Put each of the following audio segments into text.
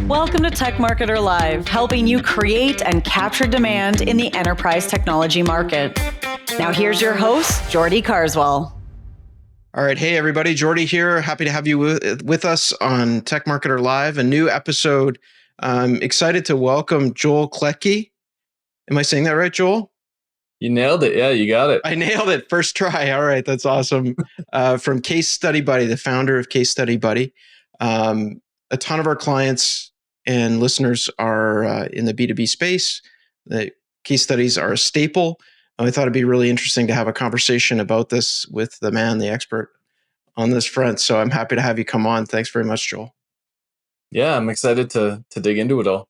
Welcome to Tech Marketer Live, helping you create and capture demand in the enterprise technology market. Now here's your host, Geordie Carswell. All right. Hey, everybody. Geordie here. Happy to have you with us on Tech Marketer Live, a new episode. I'm excited to welcome Joel Klettke. Am I saying that right, Joel? You nailed it. Yeah, you got it. I nailed it. First try. All right. That's awesome. From Case Study Buddy, the founder of Case Study Buddy. A ton of our clients and listeners are in the B2B space. The case studies are a staple. I thought it'd be really interesting to have a conversation about this with the man, the expert on this front. So I'm happy to have you come on. Thanks very much, Joel. Yeah, I'm excited to dig into it all.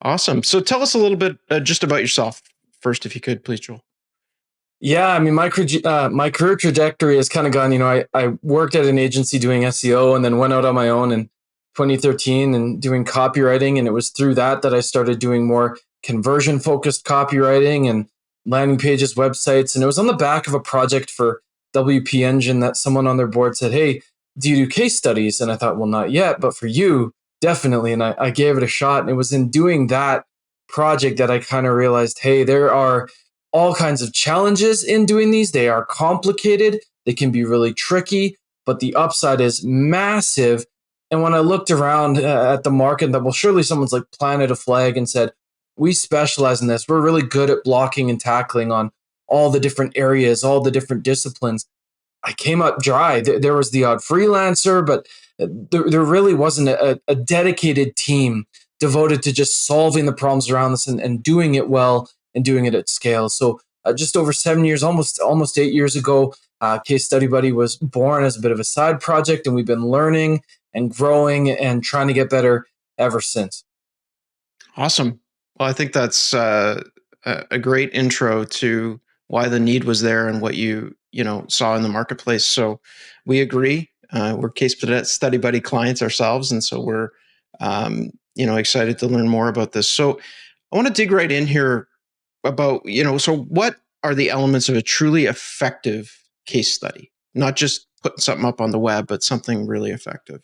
Awesome. So tell us a little bit just about yourself first, if you could, please, Joel. Yeah, I mean, my career trajectory has kind of gone, I worked at an agency doing SEO and then went out on my own in 2013 and doing copywriting. And it was through that I started doing more conversion focused copywriting and landing pages, websites. And it was on the back of a project for WP Engine that someone on their board said, "Hey, do you do case studies?" And I thought, well, not yet, but for you, definitely. And I gave it a shot. And it was in doing that project that I kind of realized, hey, there are all kinds of challenges in doing these. They are complicated. They can be really tricky, but the upside is massive. And when I looked around at the market, that, well, surely someone's like planted a flag and said, we specialize in this. We're really good at blocking and tackling on all the different areas, all the different disciplines. I came up dry. There was the odd freelancer, but there really wasn't a dedicated team devoted to just solving the problems around us and doing it well and doing it at scale. So just over 7 years, almost 8 years ago, Case Study Buddy was born as a bit of a side project, and we've been learning and growing and trying to get better ever since. Awesome. Well, I think that's a great intro to why the need was there and what you saw in the marketplace. So we agree. We're Case Study Buddy clients ourselves, and so we're excited to learn more about this. So I want to dig right in here about so what are the elements of a truly effective case study? Not just putting something up on the web, but something really effective.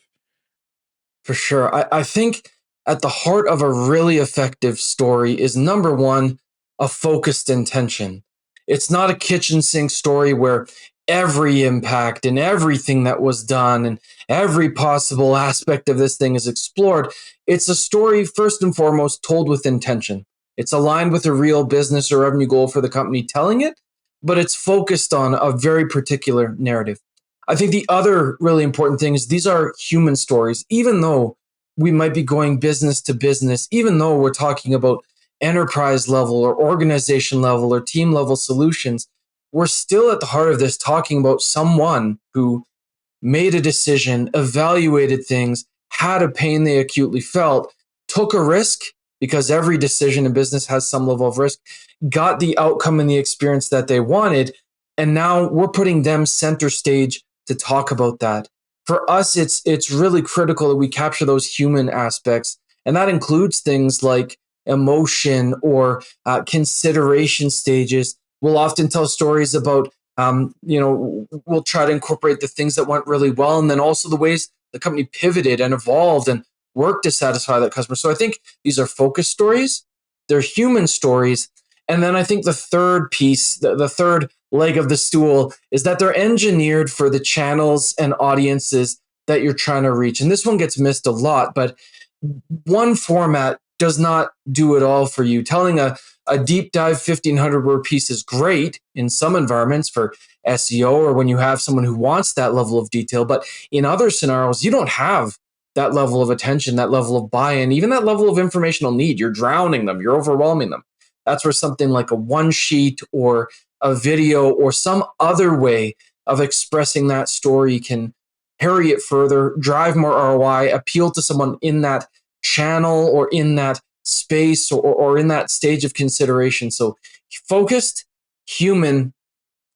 For sure. I think at the heart of a really effective story is, number one, a focused intention. It's not a kitchen sink story where every impact and everything that was done and every possible aspect of this thing is explored. It's a story, first and foremost, told with intention. It's aligned with a real business or revenue goal for the company telling it, but it's focused on a very particular narrative. I think the other really important thing is these are human stories. Even though we might be going business to business, even though we're talking about enterprise level or organization level or team level solutions, we're still at the heart of this talking about someone who made a decision, evaluated things, had a pain they acutely felt, took a risk, because every decision in business has some level of risk, got the outcome and the experience that they wanted, and now we're putting them center stage to talk about that. For us, it's really critical that we capture those human aspects, and that includes things like emotion or consideration stages. We'll often tell stories about, we'll try to incorporate the things that went really well, and then also the ways the company pivoted and evolved and worked to satisfy that customer. So I think these are focus stories, they're human stories, and then I think the third piece, the third leg of the stool, is that they're engineered for the channels and audiences that you're trying to reach. And this one gets missed a lot, but one format does not do it all for you. Telling a deep dive 1,500 word piece is great in some environments for SEO or when you have someone who wants that level of detail. But in other scenarios, you don't have that level of attention, that level of buy-in, even that level of informational need. You're drowning them, you're overwhelming them. That's where something like a one sheet or a video or some other way of expressing that story can carry it further, drive more ROI, appeal to someone in that channel or in that space or in that stage of consideration. So focused, human,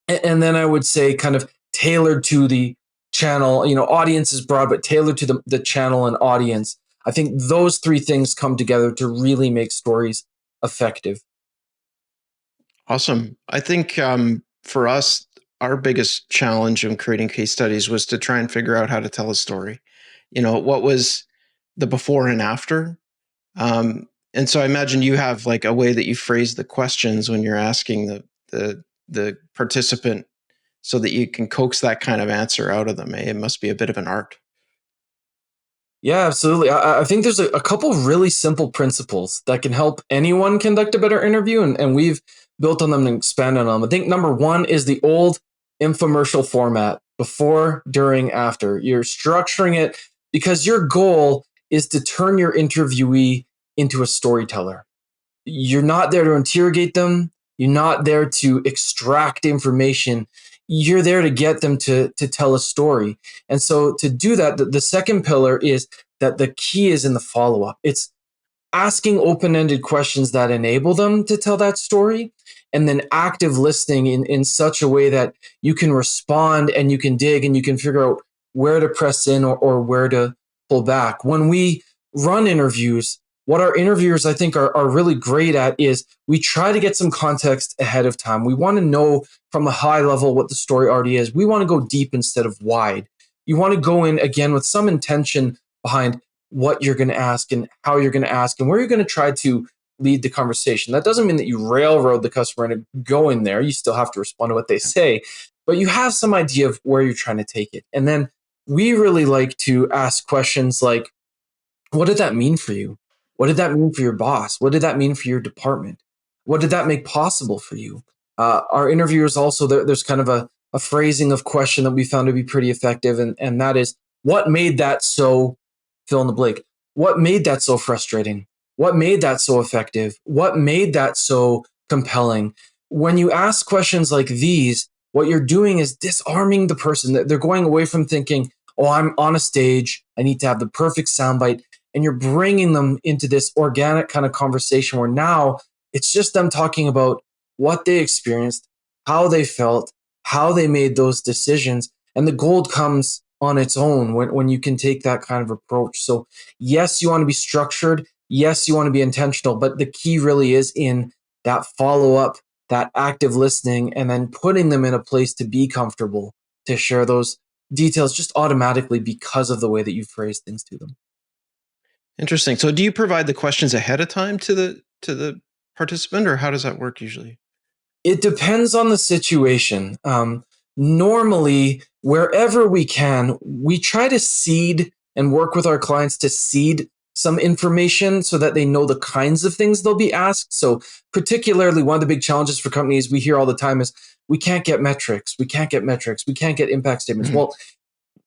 and then I would say kind of tailored to the channel. Audience is broad, but tailored to the channel and audience. I think those three things come together to really make stories effective. Awesome. I think for us, our biggest challenge in creating case studies was to try and figure out how to tell a story. What was the before and after. And so I imagine you have like a way that you phrase the questions when you're asking the participant so that you can coax that kind of answer out of them. It must be a bit of an art. Yeah, absolutely. I think there's a couple really simple principles that can help anyone conduct a better interview, and we've built on them and expanded on them. I think number one is the old infomercial format: before, during, after. You're structuring it because your goal is to turn your interviewee into a storyteller. You're not there to interrogate them. You're not there to extract information. You're there to get them to tell a story. And so to do that, the second pillar is that the key is in the follow up. It's asking open ended questions that enable them to tell that story, and then active listening in such a way that you can respond and you can dig and you can figure out where to press in or where to pull back. When we run interviews, what our interviewers I think are really great at is we try to get some context ahead of time. We want to know from a high level what the story already is. We want to go deep instead of wide. You want to go in again with some intention behind what you're going to ask and how you're going to ask and where you're going to try to lead the conversation. That doesn't mean that you railroad the customer and go in there. You still have to respond to what they say, but you have some idea of where you're trying to take it. And then we really like to ask questions like, what did that mean for you? What did that mean for your boss? What did that mean for your department? What did that make possible for you? Our interviewers also, there's kind of a phrasing of question that we found to be pretty effective. And that is, what made that so fill in the blank? What made that so frustrating? What made that so effective? What made that so compelling? When you ask questions like these, what you're doing is disarming the person. They're going away from thinking, oh, I'm on a stage, I need to have the perfect soundbite. And you're bringing them into this organic kind of conversation where now it's just them talking about what they experienced, how they felt, how they made those decisions. And the gold comes on its own when you can take that kind of approach. So yes, you want to be structured. Yes, you want to be intentional, but the key really is in that follow up, that active listening, and then putting them in a place to be comfortable to share those details just automatically because of the way that you phrase things to them. Interesting. So do you provide the questions ahead of time to the participant, or how does that work usually? It depends on the situation. Normally, wherever we can, we try to seed and work with our clients to seed some information so that they know the kinds of things they'll be asked. So particularly one of the big challenges for companies we hear all the time is we can't get metrics. We can't get metrics. We can't get impact statements. Mhm. Well,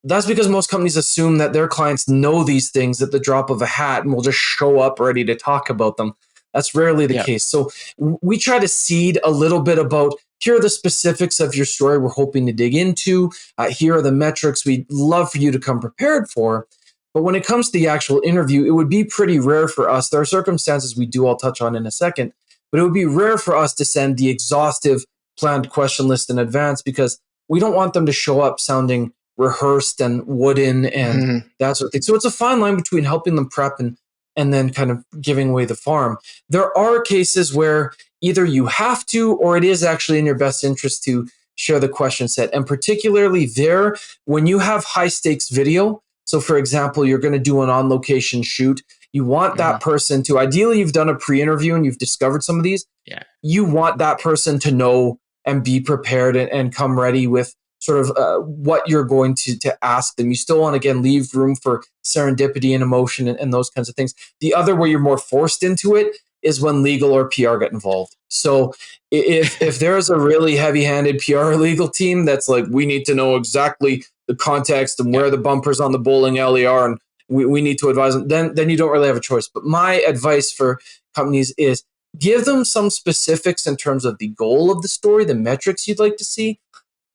that's because most companies assume that their clients know these things at the drop of a hat and will just show up ready to talk about them. That's rarely the Yeah. case. So we try to seed a little bit about here are the specifics of your story we're hoping to dig into. Here are the metrics we'd love for you to come prepared for. But when it comes to the actual interview, it would be pretty rare for us. There are circumstances we do all touch on in a second, but it would be rare for us to send the exhaustive planned question list in advance because we don't want them to show up sounding rehearsed and wooden and Mhm. that sort of thing. So it's a fine line between helping them prep and then kind of giving away the farm. There are cases where either you have to or it is actually in your best interest to share the question set. And particularly there, when you have high stakes video, so for example, you're going to do an on location shoot, you want that Mhm. person to, ideally, you've done a pre interview and you've discovered some of these. Yeah. You want that person to know and be prepared and come ready with sort of what you're going to ask them. You still want to, again, leave room for serendipity and emotion and those kinds of things. The other where you're more forced into it is when legal or PR get involved. So if there's a really heavy-handed PR legal team that's like, we need to know exactly the context and where the bumpers on the bowling alley are, and we need to advise them, then you don't really have a choice. But my advice for companies is give them some specifics in terms of the goal of the story, the metrics you'd like to see.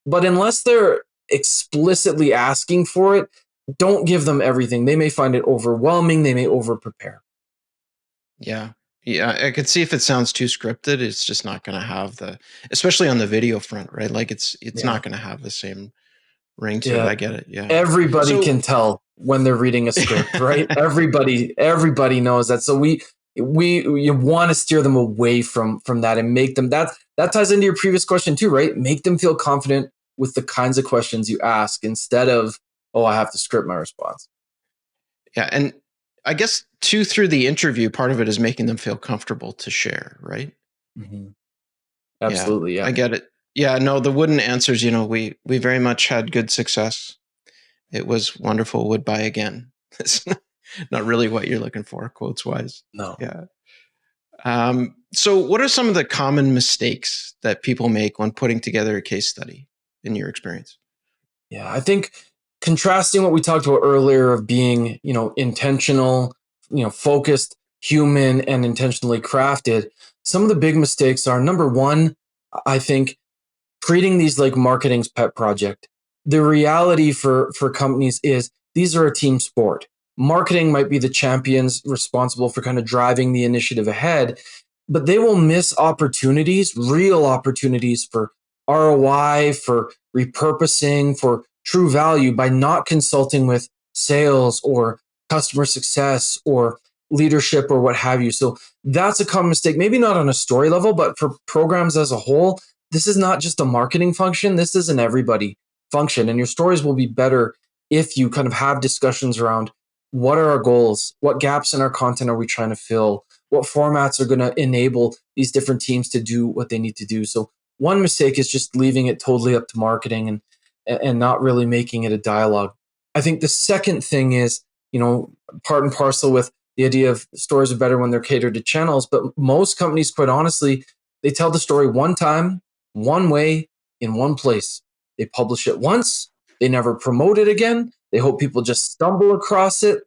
But unless they're explicitly asking for it, don't give them everything. They may find it overwhelming. They may over prepare. Yeah. Yeah, I could see if it sounds too scripted, it's just not going to have especially on the video front, right? Like it's Yeah. not going to have the same ring to it. Yeah. I get it. Yeah. Everybody So can tell when they're reading a script, right? Everybody knows that. So we you want to steer them away from that and make them that ties into your previous question too, right? Make them feel confident with the kinds of questions you ask instead of, oh, I have to script my response. Yeah, and I guess too, through the interview, part of it is making them feel comfortable to share, right? Mm-hmm. Absolutely. Yeah. I get it. Yeah, no, the wooden answers, we very much had good success. It was wonderful, would buy again. It's not really what you're looking for, quotes wise. No. Yeah. So what are some of the common mistakes that people make when putting together a case study in your experience? Yeah. I think contrasting what we talked about earlier of being, intentional, focused, human, and intentionally crafted, some of the big mistakes are number one, I think treating these like marketing's pet project. The reality for companies is these are a team sport. Marketing might be the champions responsible for kind of driving the initiative ahead, but they will miss opportunities, real opportunities for ROI, for repurposing, for true value by not consulting with sales or customer success or leadership or what have you. So that's a common mistake, maybe not on a story level, but for programs as a whole, this is not just a marketing function. This is an everybody function. And your stories will be better if you kind of have discussions around what are our goals? What gaps in our content are we trying to fill? What formats are going to enable these different teams to do what they need to do? So one mistake is just leaving it totally up to marketing and not really making it a dialogue. I think the second thing is, part and parcel with the idea of stories are better when they're catered to channels, but most companies, quite honestly, they tell the story one time, one way, in one place. They publish it once, they never promote it again. They hope people just stumble across it.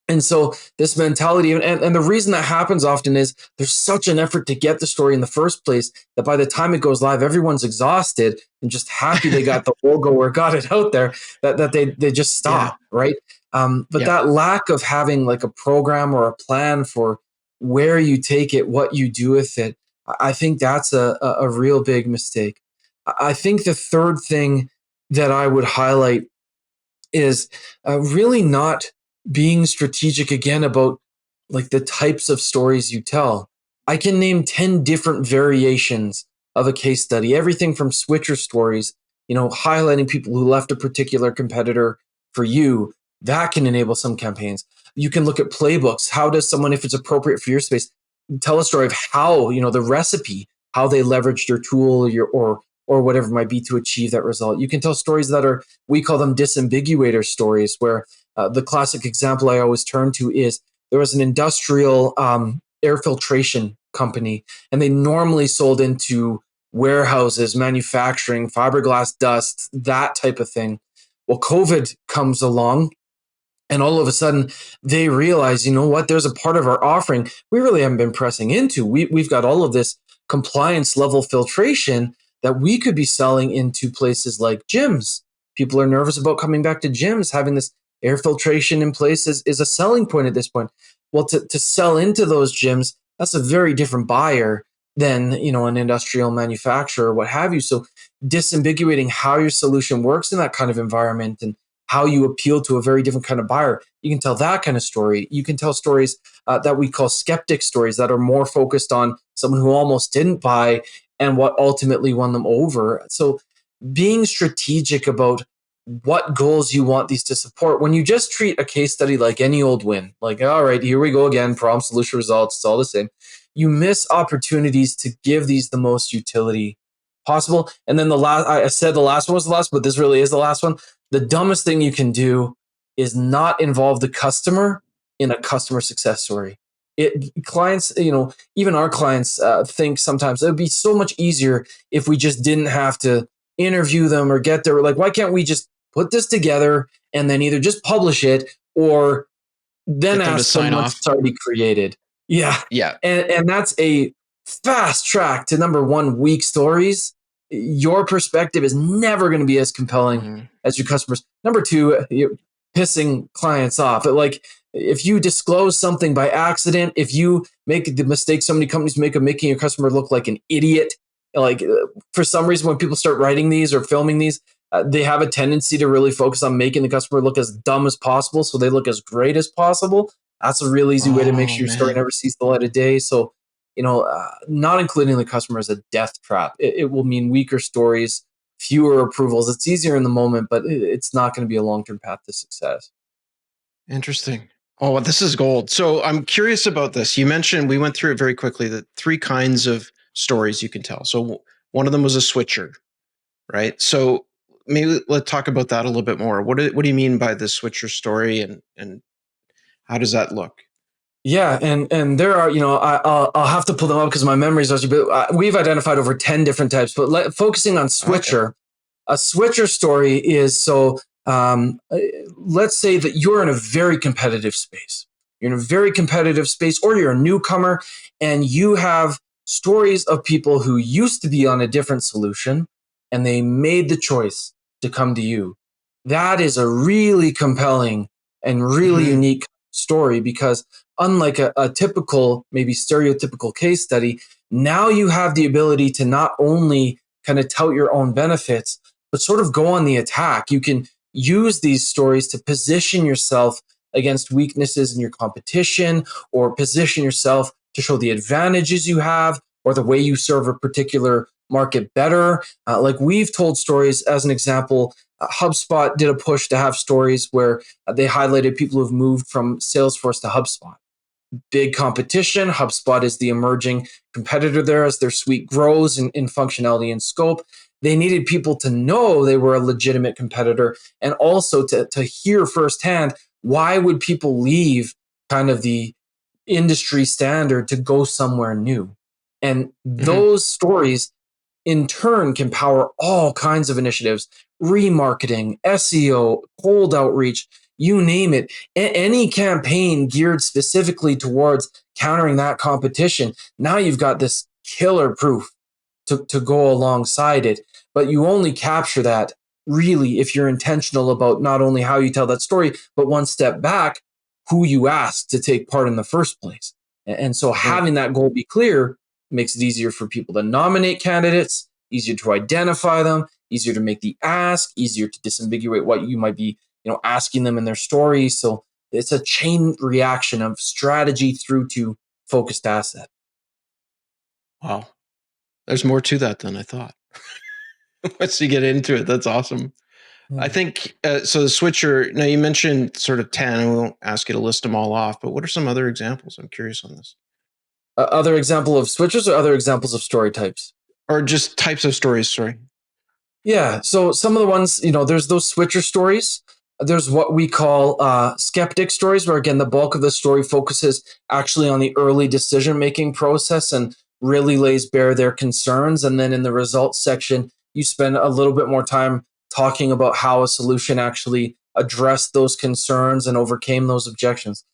And so this mentality, and the reason that happens often is there's such an effort to get the story in the first place that by the time it goes live, everyone's exhausted and just happy they got the logo or got it out there that they just stop, right? But that lack of having like a program or a plan for where you take it, what you do with it, I think that's a real big mistake. I think the third thing that I would highlight is really not being strategic again about like the types of stories you tell. I can name 10 different variations of a case study, everything from switcher stories, highlighting people who left a particular competitor for you. That can enable some campaigns. You can look at playbooks. How does someone, if it's appropriate for your space, tell a story of how, the recipe, how they leveraged your tool or whatever it might be to achieve that result. You can tell stories that are, we call them disambiguator stories, where the classic example I always turn to is there was an industrial air filtration company, and they normally sold into warehouses, manufacturing, fiberglass dust, that type of thing. Well, COVID comes along, and all of a sudden they realize, you know what, there's a part of our offering we really haven't been pressing into. We've got all of this compliance level filtration that we could be selling into places like gyms. People are nervous about coming back to gyms. Having this air filtration in place is a selling point at this point. Well, to sell into those gyms, that's a very different buyer than an industrial manufacturer or what have you. So disambiguating how your solution works in that kind of environment and how you appeal to a very different kind of buyer. You can tell that kind of story. You can tell stories that we call skeptic stories that are more focused on someone who almost didn't buy and what ultimately won them over. So being strategic about what goals you want these to support. When you just treat a case study like any old win, like, all right, here we go again, problem, solution, results, it's all the same. You miss opportunities to give these the most utility possible. And then I said the last one was the last, but this really is the last one. The dumbest thing you can do is not involve the customer in a customer success story. Clients, even our clients think sometimes it would be so much easier if we just didn't have to interview them or get there. Like, why can't we just put this together and then either just publish it or then ask them once it's already created? Yeah. And that's a fast track to number one, weak stories. Your perspective is never going to be as compelling as your customers. Number two, you're pissing clients off. Like, if you disclose something by accident, if you make the mistake so many companies make of making your customer look like an idiot, like for some reason when people start writing these or filming these, they have a tendency to really focus on making the customer look as dumb as possible so they look as great as possible. That's a real easy way to make sure your story never sees the light of day. So, not including the customer is a death trap. It will mean weaker stories, fewer approvals. It's easier in the moment, but it's not going to be a long-term path to success. Interesting. Oh, this is gold. So I'm curious about this. You mentioned, we went through it very quickly, that three kinds of stories you can tell. So one of them was a switcher, right? So maybe let's talk about that a little bit more. What do you mean by the switcher story, and how does that look? Yeah, and there are, I'll have to pull them up because my memory is actually, but we've identified over 10 different types. But focusing on Okay. switcher, a switcher story is so let's say that you're in a very competitive space. You're in a very competitive space, or you're a newcomer, and you have stories of people who used to be on a different solution and they made the choice to come to you. That is a really compelling and really Mm-hmm. unique story because unlike a typical, maybe stereotypical case study, now you have the ability to not only kind of tout your own benefits, but sort of go on the attack. You can use these stories to position yourself against weaknesses in your competition, or position yourself to show the advantages you have or the way you serve a particular market better. Like we've told stories, as an example, HubSpot did a push to have stories where they highlighted people who've moved from Salesforce to HubSpot. Big competition. HubSpot is the emerging competitor there as their suite grows in functionality and scope. They needed people to know they were a legitimate competitor, and also to hear firsthand, why would people leave kind of the industry standard to go somewhere new. And Mm-hmm. those stories in turn can power all kinds of initiatives: remarketing, SEO, cold outreach, you name it. Any campaign geared specifically towards countering that competition. Now you've got this killer proof to go alongside it. But you only capture that really if you're intentional about not only how you tell that story, but one step back, who you asked to take part in the first place. And so Right. having that goal be clear makes it easier for people to nominate candidates, easier to identify them, easier to make the ask, easier to disambiguate what you might be, asking them in their story. So it's a chain reaction of strategy through to focused asset. Wow. There's more to that than I thought. Once you get into it, that's awesome. I Yeah. think so. The switcher. Now you mentioned sort of 10. I won't ask you to list them all off, but what are some other examples? I'm curious on this, Other example of switches or other examples of story types? or just types of stories. Sorry. Yeah. So some of the ones, there's those switcher stories. There's what we call skeptic stories, where again, the bulk of the story focuses actually on the early decision making process and really lays bare their concerns. And then in the results section, you spend a little bit more time talking about how a solution actually addressed those concerns and overcame those objections.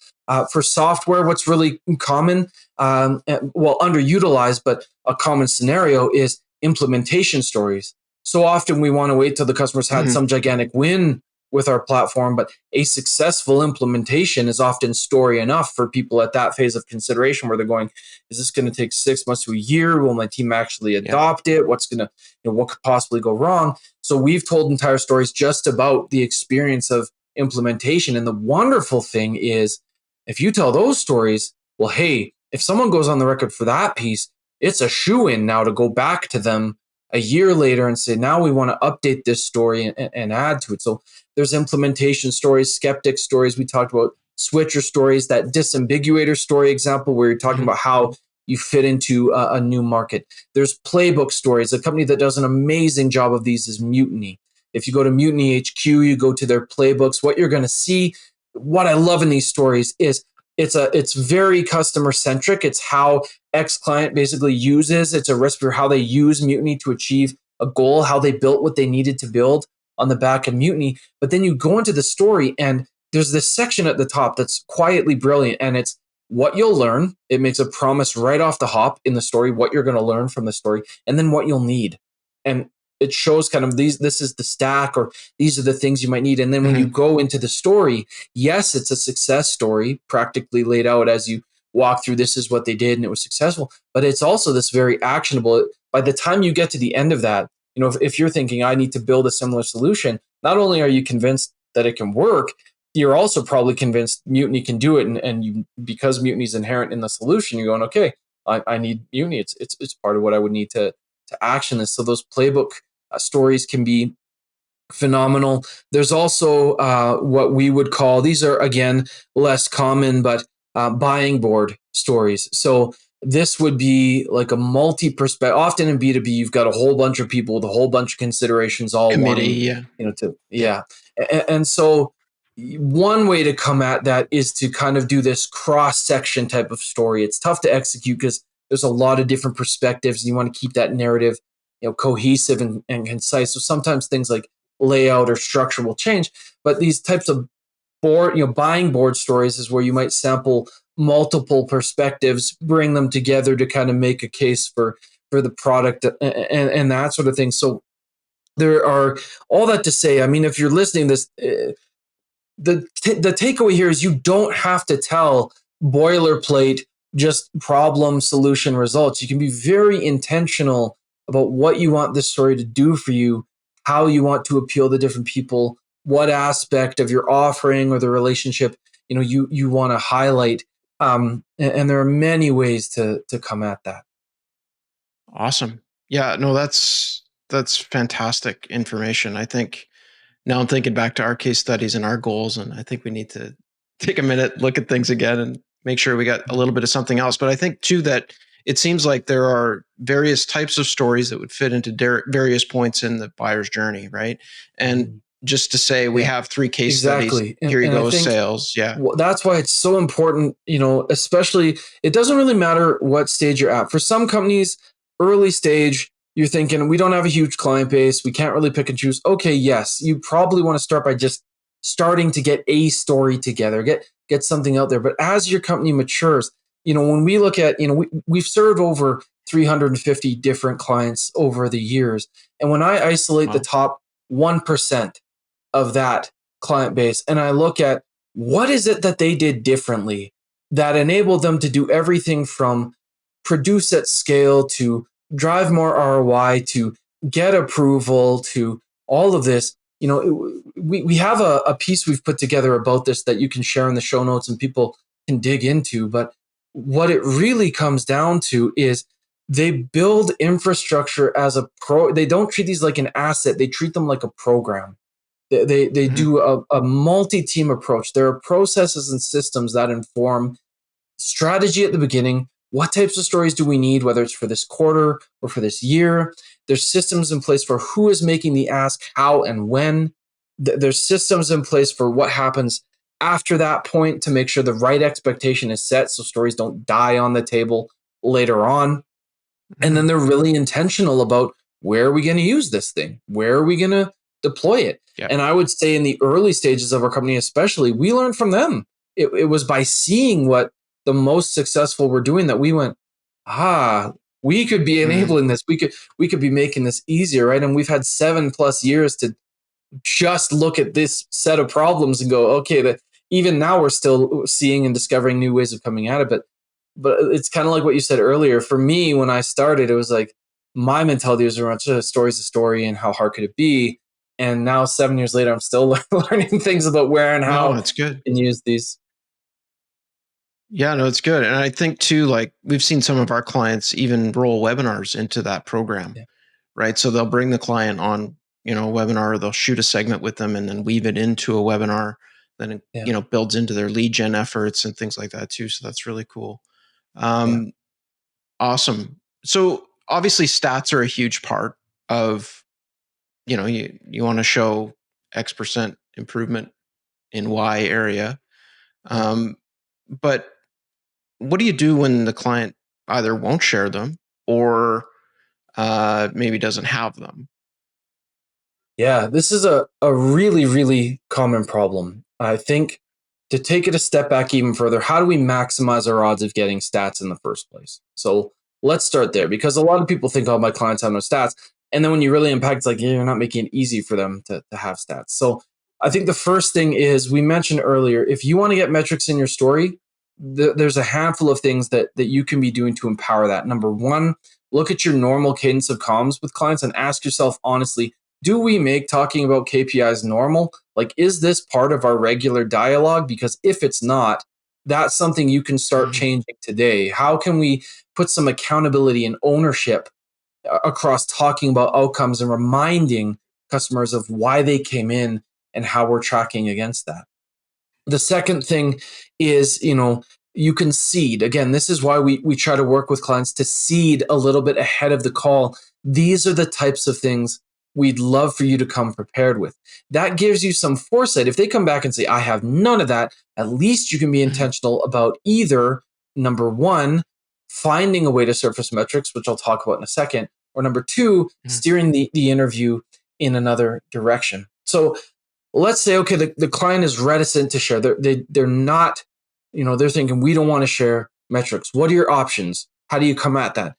For software, what's really common, well, underutilized, but a common scenario is implementation stories. So often we want to wait till the customer's had Mm-hmm. some gigantic win with our platform, but a successful implementation is often story enough for people at that phase of consideration where they're going, is this going to take 6 months to a year? Will my team actually Yeah. adopt it? What could possibly go wrong? So we've told entire stories just about the experience of implementation. And the wonderful thing is, if you tell those stories, well, hey, if someone goes on the record for that piece, it's a shoe in now to go back to them a year later and say, now we want to update this story and add to it. So there's implementation stories, skeptic stories. We talked about switcher stories, that disambiguator story example where you're talking Mm-hmm. about how you fit into a new market. There's playbook stories. A company that does an amazing job of these is Mutiny. If you go to Mutiny HQ, you go to their playbooks, what you're going to see, what I love in these stories is it's very customer centric. It's how X client basically uses. It's a recipe for how they use Mutiny to achieve a goal, how they built what they needed to build on the back of Mutiny. But then you go into the story and there's this section at the top that's quietly brilliant, and it's what you'll learn. It makes a promise right off the hop in the story, what you're going to learn from the story, and then what you'll need. And it shows kind of this is the stack, or these are the things you might need. And then when you Mm-hmm. go into the story, yes, it's a success story practically laid out as you walk through, this is what they did and it was successful, but it's also this very actionable. By the time you get to the end of that, if you're thinking I need to build a similar solution, not only are you convinced that it can work, you're also probably convinced Mutiny can do it. And you, because Mutiny is inherent in the solution, you're going, okay, I need Mutiny. It's part of what I would need to action this. So those playbook stories can be phenomenal. There's also what we would call, these are again less common, but buying board stories. So this would be like a multi-perspective. Often in B2B, you've got a whole bunch of people with a whole bunch of considerations all Committee, wanting, yeah. to, yeah. And so one way to come at that is to kind of do this cross-section type of story. It's tough to execute because there's a lot of different perspectives and you want to keep that narrative, cohesive and concise. So sometimes things like layout or structure will change, but these types of buying board stories is where you might sample multiple perspectives, bring them together to kind of make a case for the product and that sort of thing. So there are all that to say. I mean, if you're listening to this, the takeaway here is you don't have to tell boilerplate just problem solution results. You can be very intentional about what you want this story to do for you, how you want to appeal to different people, what aspect of your offering or the relationship you want to highlight. And there are many ways to come at that. Awesome. Yeah, no, that's fantastic information. I think now I'm thinking back to our case studies and our goals, and I think we need to take a minute, look at things again, and make sure we got a little bit of something else. But I think too that it seems like there are various types of stories that would fit into various points in the buyer's journey, right? And just to say we have 3 case studies, here you go, sales. Yeah. That's why it's so important, especially, it doesn't really matter what stage you're at. For some companies, early stage, you're thinking, we don't have a huge client base, we can't really pick and choose. Okay, yes, you probably want to start by just starting to get a story together, get something out there. But as your company matures, when we look at, we've served over 350 different clients over the years. And when I isolate the top 1% of that client base and I look at what is it that they did differently that enabled them to do everything from produce at scale to drive more ROI to get approval to all of this, we have a piece we've put together about this that you can share in the show notes and people can dig into. But what it really comes down to is they build infrastructure as they don't treat these like an asset. They treat them like a program. They do a multi-team approach. There are processes and systems that inform strategy at the beginning. What types of stories do we need, whether it's for this quarter or for this year? There's systems in place for who is making the ask, how and when. There's systems in place for what happens after that point to make sure the right expectation is set so stories don't die on the table later on. And then they're really intentional about where are we going to use this thing? Where are we going to deploy it? Yeah. And I would say in the early stages of our company, especially, we learned from them. It was by seeing what the most successful were doing that we went, we could be enabling this. We could be making this easier, right? And we've had 7+ years to just look at this set of problems and go, okay, even now we're still seeing and discovering new ways of coming at it. But it's kind of like what you said earlier. For me, when I started, it was like my mentality was around a story's a story and how hard could it be? And now 7 years later, I'm still learning things about where and how it's good. And use these. Yeah, no, it's good. And I think too, like we've seen some of our clients even roll webinars into that program, right? So they'll bring the client on, a webinar, they'll shoot a segment with them and then weave it into a webinar. Then it, builds into their lead gen efforts and things like that too. So that's really cool. Awesome. So obviously stats are a huge part of, you want to show X% improvement in Y area. But what do you do when the client either won't share them or maybe doesn't have them? Yeah, this is a really, really common problem. I think to take it a step back even further, how do we maximize our odds of getting stats in the first place? So let's start there, because a lot of people think, oh, my clients have no stats. And then when you really impact, it's like, you're not making it easy for them to have stats. So I think the first thing is, we mentioned earlier, if you want to get metrics in your story, there's a handful of things that you can be doing to empower that. Number one, look at your normal cadence of comms with clients and ask yourself honestly, do we make talking about KPIs normal? Like, is this part of our regular dialogue? Because if it's not, that's something you can start changing today. How can we put some accountability and ownership across talking about outcomes and reminding customers of why they came in and how we're tracking against that. The second thing is, you can seed. Again, this is why we try to work with clients to seed a little bit ahead of the call. These are the types of things we'd love for you to come prepared with. That gives you some foresight. If they come back and say, I have none of that, at least you can be intentional about either, number one, finding a way to surface metrics, which I'll talk about in a second, or number two, steering the interview in another direction. So let's say, okay, the client is reticent to share. They're not, they're thinking, we don't want to share metrics. What are your options? How do you come at that?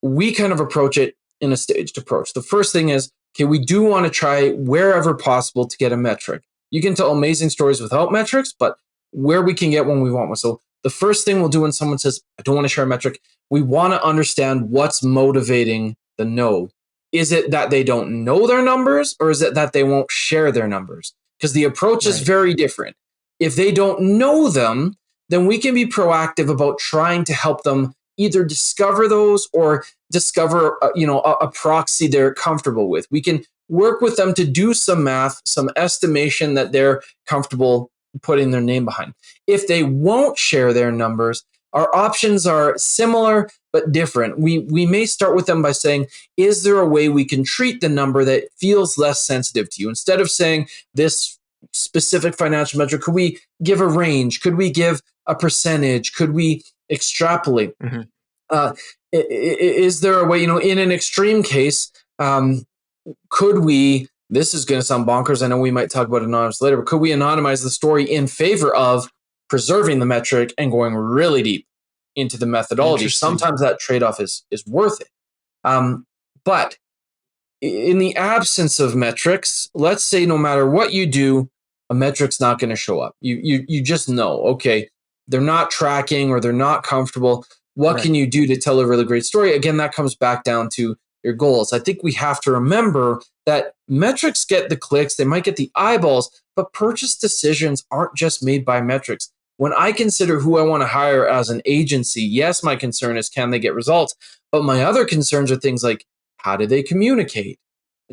We kind of approach it in a staged approach. The first thing is, okay, we do want to try wherever possible to get a metric. You can tell amazing stories without metrics, but where we can get one, we want one. So the first thing we'll do when someone says, I don't want to share a metric, we want to understand what's motivating the no. Is it that they don't know their numbers, or is it that they won't share their numbers? Because the approach is very different. If they don't know them, then we can be proactive about trying to help them either discover those or discover a proxy they're comfortable with. We can work with them to do some math, some estimation that they're comfortable putting their name behind. If they won't share their numbers, our options are similar but different. We may start with them by saying, is there a way we can treat the number that feels less sensitive to you? Instead of saying this specific financial metric, could we give a range? Could we give a percentage? Could we extrapolate? Is there a way, in an extreme case, could we, this is going to sound bonkers, I know we might talk about anonymous later, but could we anonymize the story in favor of preserving the metric and going really deep into the methodology? Sometimes that trade-off is worth it. But in the absence of metrics, let's say no matter what you do, a metric's not going to show up. You just know, okay, they're not tracking or they're not comfortable. What can you do to tell a really great story? Again, that comes back down to your goals. I think we have to remember that metrics get the clicks, they might get the eyeballs, but purchase decisions aren't just made by metrics. When I consider who I want to hire as an agency, yes, my concern is, can they get results? But my other concerns are things like, how do they communicate?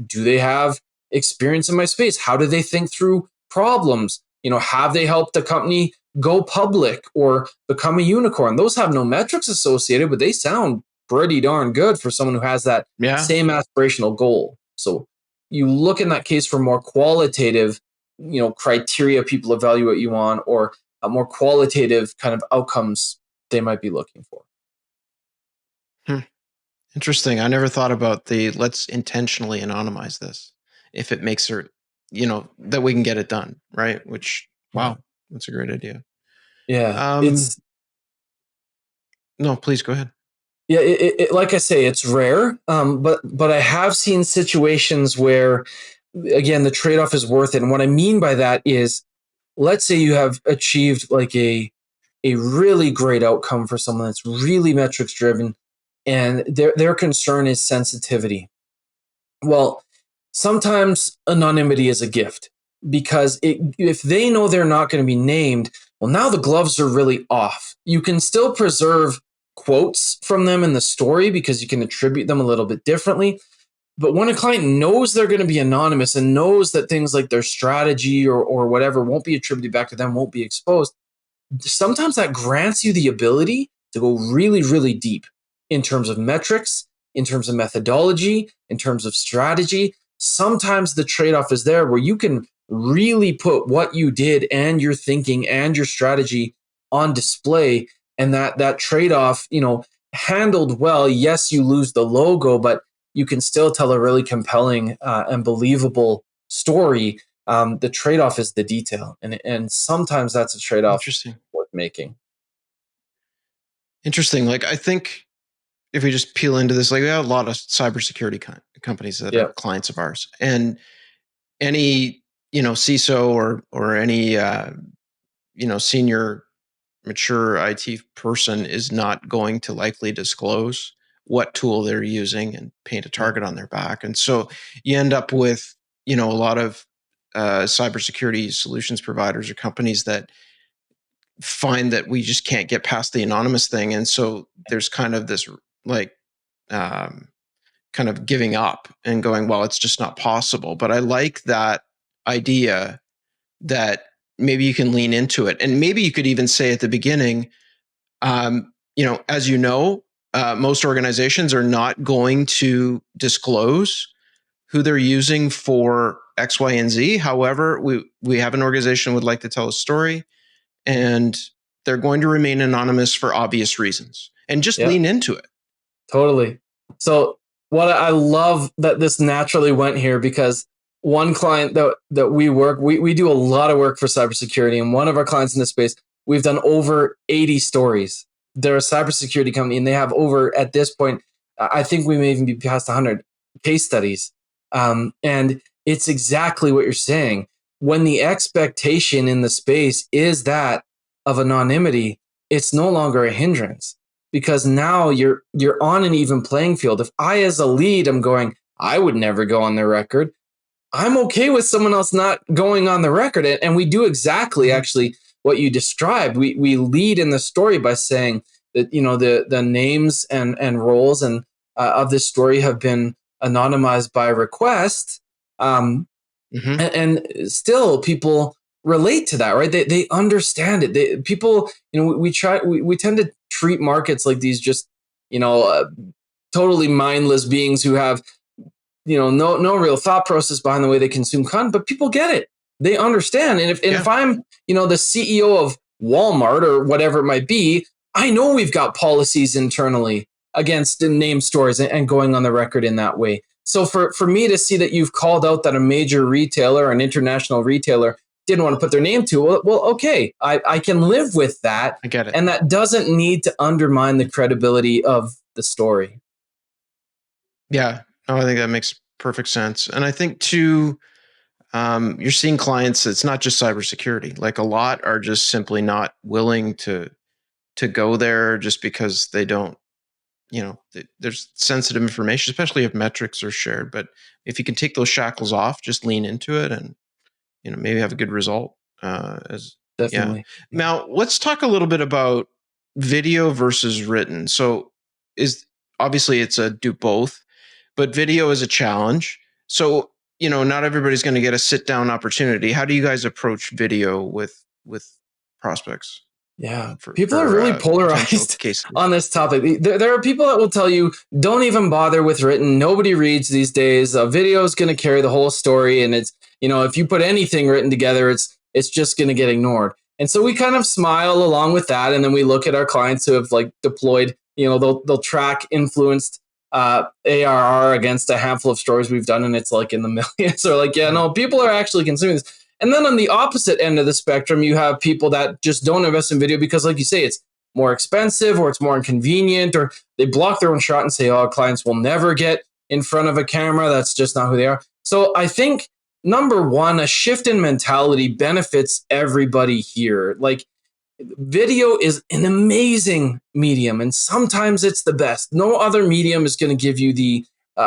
Do they have experience in my space? How do they think through problems? Have they helped the company go public or become a unicorn? Those have no metrics associated, but they sound pretty darn good for someone who has that same aspirational goal. So you look in that case for more qualitative, criteria people evaluate you on, or a more qualitative kind of outcomes they might be looking for. Interesting. I never thought about let's intentionally anonymize this if it makes her, that we can get it done, right? Which, wow, that's a great idea. Yeah. No, please go ahead. Yeah, like I say, it's rare, but I have seen situations where, again, the trade-off is worth it. And what I mean by that is, let's say you have achieved like a really great outcome for someone that's really metrics driven, and their concern is sensitivity. Well, sometimes anonymity is a gift, because if they know they're not going to be named, well, now the gloves are really off. You can still preserve quotes from them in the story because you can attribute them a little bit differently. But when a client knows they're going to be anonymous and knows that things like their strategy or whatever won't be attributed back to them, won't be exposed, sometimes that grants you the ability to go really, really deep in terms of metrics, in terms of methodology, in terms of strategy. Sometimes the trade-off is there where you can really put what you did and your thinking and your strategy on display. And that trade-off, handled well, yes, you lose the logo, but you can still tell a really compelling and believable story. The trade-off is the detail. And sometimes that's a trade-off worth making. Interesting. Like, I think if we just peel into this, like, we have a lot of cybersecurity companies that are clients of ours, and any, CISO or any, senior mature IT person is not going to likely disclose what tool they're using and paint a target on their back. And so you end up with, a lot of cybersecurity solutions providers or companies that find that we just can't get past the anonymous thing. And so there's kind of this like kind of giving up and going, well, it's just not possible. But I like that idea that maybe you can lean into it. And maybe you could even say at the beginning, as you know, most organizations are not going to disclose who they're using for X, Y, and Z. However, we have an organization who would like to tell a story, and they're going to remain anonymous for obvious reasons. And just lean into it. Totally. So what I love that this naturally went here, because one client that we do a lot of work for cybersecurity, and one of our clients in this space, we've done over 80 stories. They're a cybersecurity company, and they have over, at this point, I think we may even be past 100 case studies. And it's exactly what you're saying. When the expectation in the space is that of anonymity, it's no longer a hindrance, because now you're on an even playing field. If I, as a lead, am going, I would never go on the record, I'm okay with someone else not going on the record. And we do exactly actually what you described. We lead in the story by saying that, the names and roles and of this story have been anonymized by request. And still people relate to that, right? They understand it. People, we tend to treat markets like these just, totally mindless beings who have, no real thought process behind the way they consume content, but people get it. They understand. And if I'm, the CEO of Walmart or whatever it might be, I know we've got policies internally against name stories and going on the record in that way. So for me to see that you've called out that a major retailer, an international retailer, didn't want to put their name to, well, okay, I can live with that. I get it. And that doesn't need to undermine the credibility of the story. Yeah, no, I think that makes perfect sense. And I think too, you're seeing clients, it's not just cybersecurity. Like a lot are just simply not willing to go there just because they don't, there's sensitive information, especially if metrics are shared. But if you can take those shackles off, just lean into it and, maybe have a good result. Definitely. Yeah. Now let's talk a little bit about video versus written. So obviously it's a do both, but video is a challenge. So, not everybody's going to get a sit down opportunity. How do you guys approach video with prospects? Yeah, people are really polarized on this topic. There are people that will tell you, don't even bother with written. Nobody reads these days. A video is going to carry the whole story. And it's, if you put anything written together, it's just going to get ignored. And so we kind of smile along with that. And then we look at our clients who have deployed, they'll track influenced ARR against a handful of stories we've done. And it's in the millions. Or people are actually consuming this. And then on the opposite end of the spectrum, you have people that just don't invest in video because, like you say, it's more expensive or it's more inconvenient, or they block their own shot and say, oh, clients will never get in front of a camera. That's just not who they are. So I think, number one, a shift in mentality benefits everybody here. Video is an amazing medium, and sometimes it's the best. No other medium is going to give you the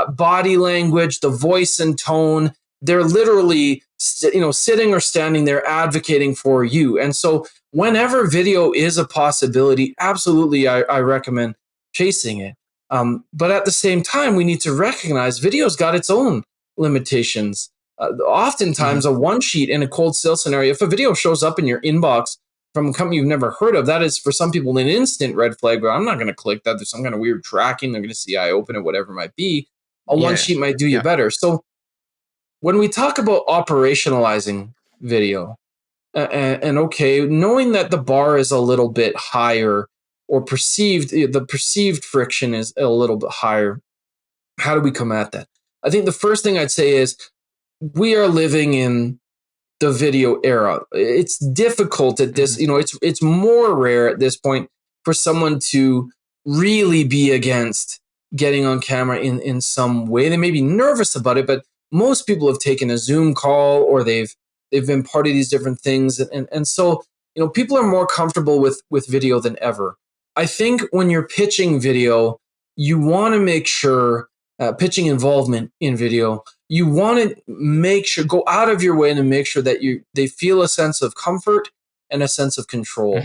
body language, the voice and tone. They're literally, sitting or standing there advocating for you. And so whenever video is a possibility, absolutely, I recommend chasing it. But at the same time, we need to recognize video's got its own limitations. Oftentimes, a one sheet in a cold sale scenario, if a video shows up in your inbox from a company you've never heard of, that is for some people an instant red flag. But I'm not going to click that. There's some kind of weird tracking. They're going to see I open it, whatever it might be. One sheet might do you better. So when we talk about operationalizing video, and knowing that the bar is a little bit higher, or the perceived friction is a little bit higher, how do we come at that? I think the first thing I'd say is we are living in the video era. It's difficult at this, it's more rare at this point for someone to really be against getting on camera in some way. They may be nervous about it, but most people have taken a Zoom call, or they've been part of these different things. And so, people are more comfortable with video than ever. I think when you're pitching video, you want to make sure, pitching involvement in video, you want to make sure, go out of your way to make sure that they feel a sense of comfort and a sense of control.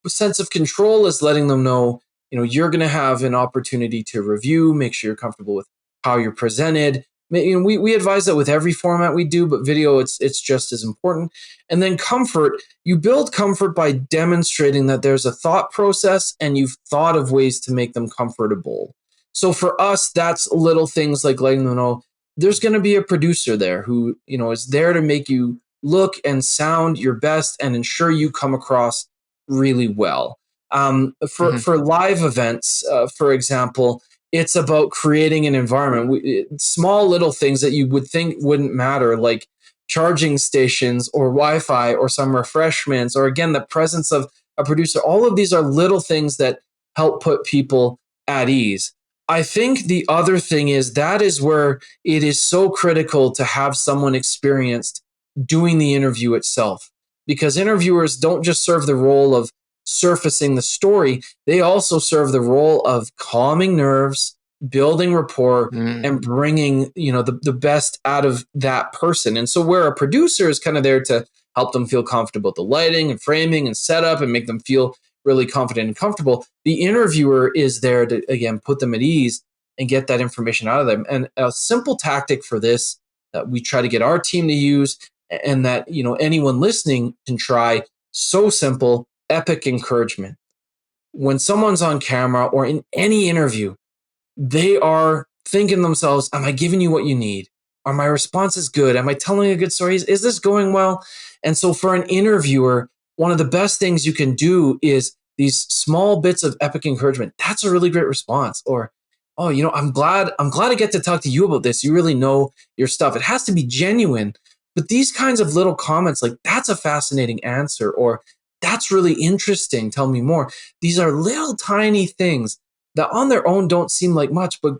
A sense of control is letting them know, you're going to have an opportunity to review, make sure you're comfortable with how you're presented. We advise that with every format we do, but video, it's just as important. And then comfort, you build comfort by demonstrating that there's a thought process and you've thought of ways to make them comfortable. So for us, that's little things like letting them know there's going to be a producer there who, is there to make you look and sound your best and ensure you come across really well. For live events, for example, it's about creating an environment. Small little things that you would think wouldn't matter, like charging stations or Wi-Fi or some refreshments, or again, the presence of a producer. All of these are little things that help put people at ease. I think the other thing is that is where it is so critical to have someone experienced doing the interview itself, because interviewers don't just serve the role of surfacing the story, they also serve the role of calming nerves, building rapport, and bringing the best out of that person. And so where a producer is kind of there to help them feel comfortable with the lighting and framing and setup and make them feel really confident and comfortable, the interviewer is there to, again, put them at ease and get that information out of them. And a simple tactic for this that we try to get our team to use, and that anyone listening can try, so simple: epic encouragement. When someone's on camera or in any interview, they are thinking to themselves, am I giving you what you need? Are my responses good? Am I telling a good story? Is this going well? And so for an interviewer, one of the best things you can do is these small bits of epic encouragement. That's a really great response. Or, oh, I'm glad I get to talk to you about this. You really know your stuff. It has to be genuine. But these kinds of little comments, like, that's a fascinating answer, or that's really interesting, tell me more. These are little tiny things that on their own don't seem like much, but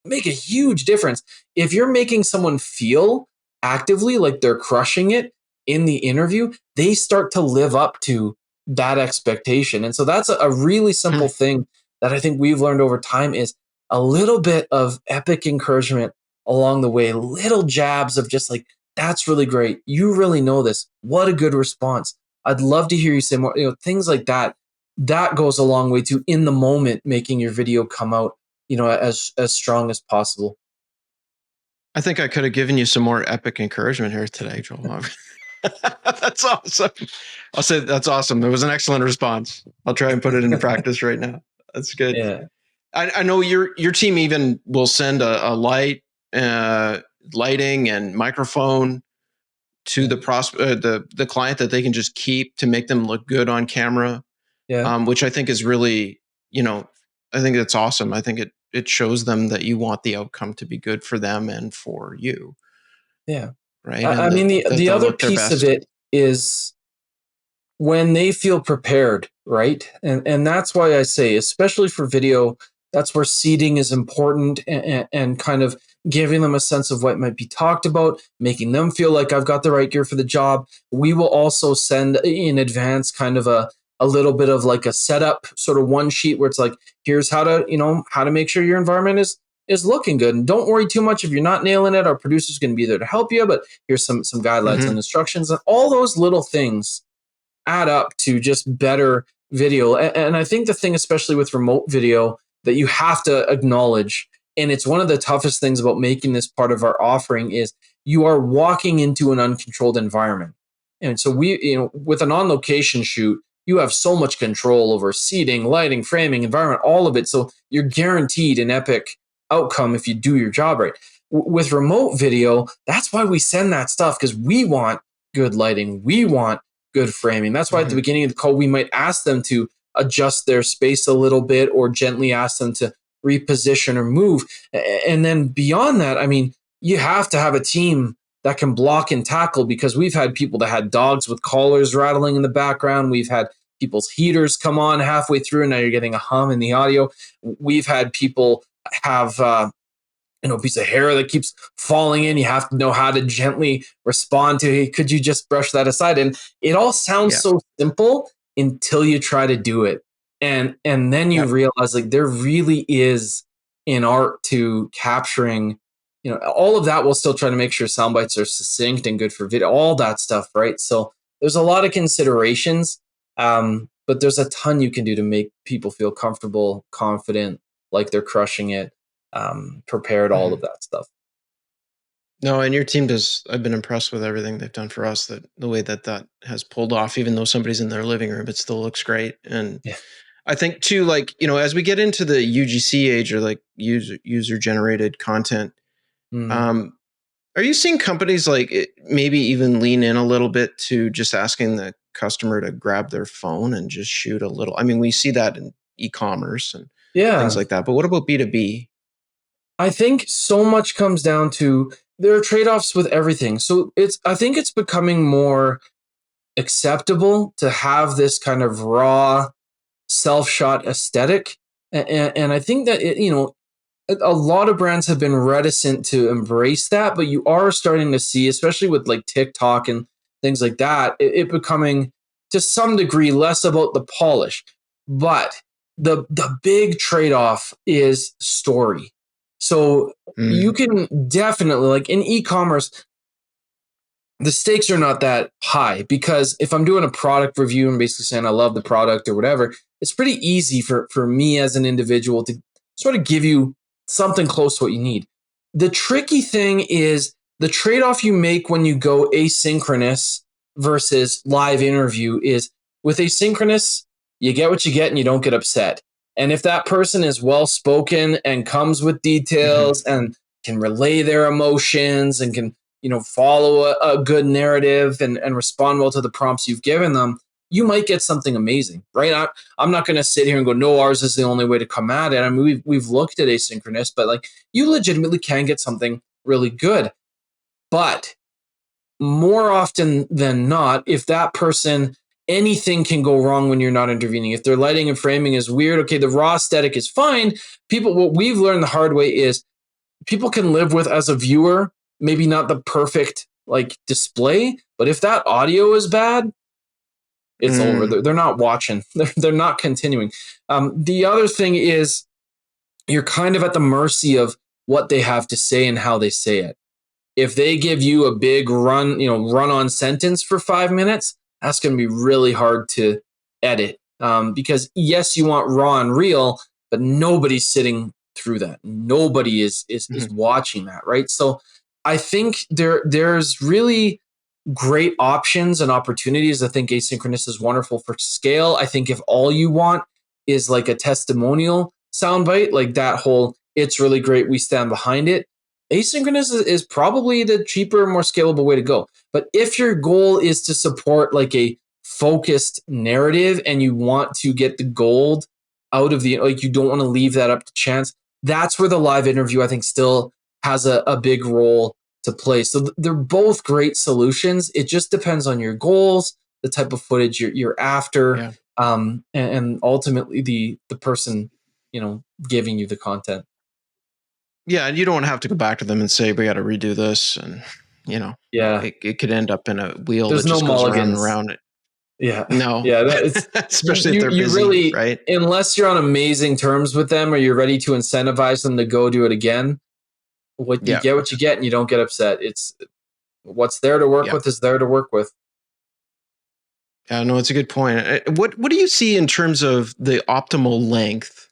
make a huge difference. If you're making someone feel actively like they're crushing it in the interview, they start to live up to that expectation. And so that's a really simple thing that I think we've learned over time, is a little bit of epic encouragement along the way, little jabs of just like, that's really great. You really know this. What a good response. I'd love to hear you say more, things like that. That goes a long way to, in the moment, making your video come out, as strong as possible. I think I could have given you some more epic encouragement here today, Joel. That's awesome. I'll say that's awesome. It was an excellent response. I'll try and put it into practice right now. That's good. Yeah. I know your team even will send a lighting and microphone to the client that they can just keep to make them look good on camera. Yeah. Which I think is really, I think that's awesome. I think it shows them that you want the outcome to be good for them and for you. Yeah. Right. I mean, the other piece of it is when they feel prepared, right? And that's why I say, especially for video, that's where seating is important, and kind of giving them a sense of what might be talked about, making them feel like I've got the right gear for the job. We will also send in advance kind of a little bit of like a setup, sort of one sheet where it's like, here's how to make sure your environment is looking good. And don't worry too much if you're not nailing it. Our producer's going to be there to help you, but here's some guidelines and instructions. And all those little things add up to just better video. And I think the thing, especially with remote video, that you have to acknowledge, and it's one of the toughest things about making this part of our offering, is you are walking into an uncontrolled environment. And so with an on-location shoot, you have so much control over seating, lighting, framing, environment, all of it. So you're guaranteed an epic outcome if you do your job right. With remote video, that's why we send that stuff, because we want good lighting. We want good framing. That's why at the beginning of the call, we might ask them to adjust their space a little bit, or gently ask them to reposition or move. And then beyond that, I mean, you have to have a team that can block and tackle, because we've had people that had dogs with collars rattling in the background. We've had people's heaters come on halfway through, and now you're getting a hum in the audio. We've had people have a piece of hair that keeps falling in. You have to know how to gently respond to, hey, could you just brush that aside? And it all sounds so simple until you try to do it. And then you realize, like, there really is an art to capturing, all of that, while still trying to make sure sound bites are succinct and good for video, all that stuff, right? So there's a lot of considerations, but there's a ton you can do to make people feel comfortable, confident, like they're crushing it. prepared, all of that stuff. No, and your team does. I've been impressed with everything they've done for us. That the way that has pulled off, even though somebody's in their living room, it still looks great. And Yeah. I think too, like, as we get into the UGC age, or like user generated content, are you seeing companies like maybe even lean in a little bit to just asking the customer to grab their phone and just shoot a little? I mean, we see that in e-commerce and things like that. But what about B2B? I think so much comes down to there are trade-offs with everything. So I think it's becoming more acceptable to have this kind of raw self-shot aesthetic. And I think that a lot of brands have been reticent to embrace that, but you are starting to see, especially with like TikTok and things like that, it becoming to some degree less about the polish. But the big trade-off is story. So you can definitely, like in e-commerce, the stakes are not that high, because if I'm doing a product review and basically saying I love the product or whatever, it's pretty easy for me as an individual to sort of give you something close to what you need. The tricky thing is the trade-off you make when you go asynchronous versus live interview is with asynchronous, you get what you get and you don't get upset. And if that person is well-spoken and comes with details and can relay their emotions and can follow a good narrative and respond well to the prompts you've given them, you might get something amazing, right? I'm not going to sit here and go, no, ours is the only way to come at it. I mean, we've looked at asynchronous, but like you legitimately can get something really good. But more often than not, if that person, anything can go wrong when you're not intervening. If their lighting and framing is weird, okay, the raw aesthetic is fine. What we've learned the hard way is people can live with, as a viewer, maybe not the perfect like display, but if that audio is bad, it's over. They're not watching. They're not continuing. The other thing is you're kind of at the mercy of what they have to say and how they say it. If they give you a big run on sentence for 5 minutes, that's going to be really hard to edit. Because yes, you want raw and real, but nobody's sitting through that. Nobody is watching that, right? So I think there's really great options and opportunities. I think asynchronous is wonderful for scale. I think if all you want is like a testimonial soundbite, like that whole, it's really great, we stand behind it, asynchronous is probably the cheaper, more scalable way to go. But if your goal is to support like a focused narrative and you want to get the gold out of you don't want to leave that up to chance, that's where the live interview, I think, still has a big role to play. So they're both great solutions. It just depends on your goals, the type of footage you're after, and ultimately the person giving you the content. Yeah, and you don't have to go back to them and say we got to redo this, and it could end up in a wheel that just goes around and around it. Yeah, no, especially if they're busy, really, right? Unless you're on amazing terms with them or you're ready to incentivize them to go do it again. You get what you get, and you don't get upset. It's what's there to work with is there to work with. Yeah, no, it's a good point. What do you see in terms of the optimal length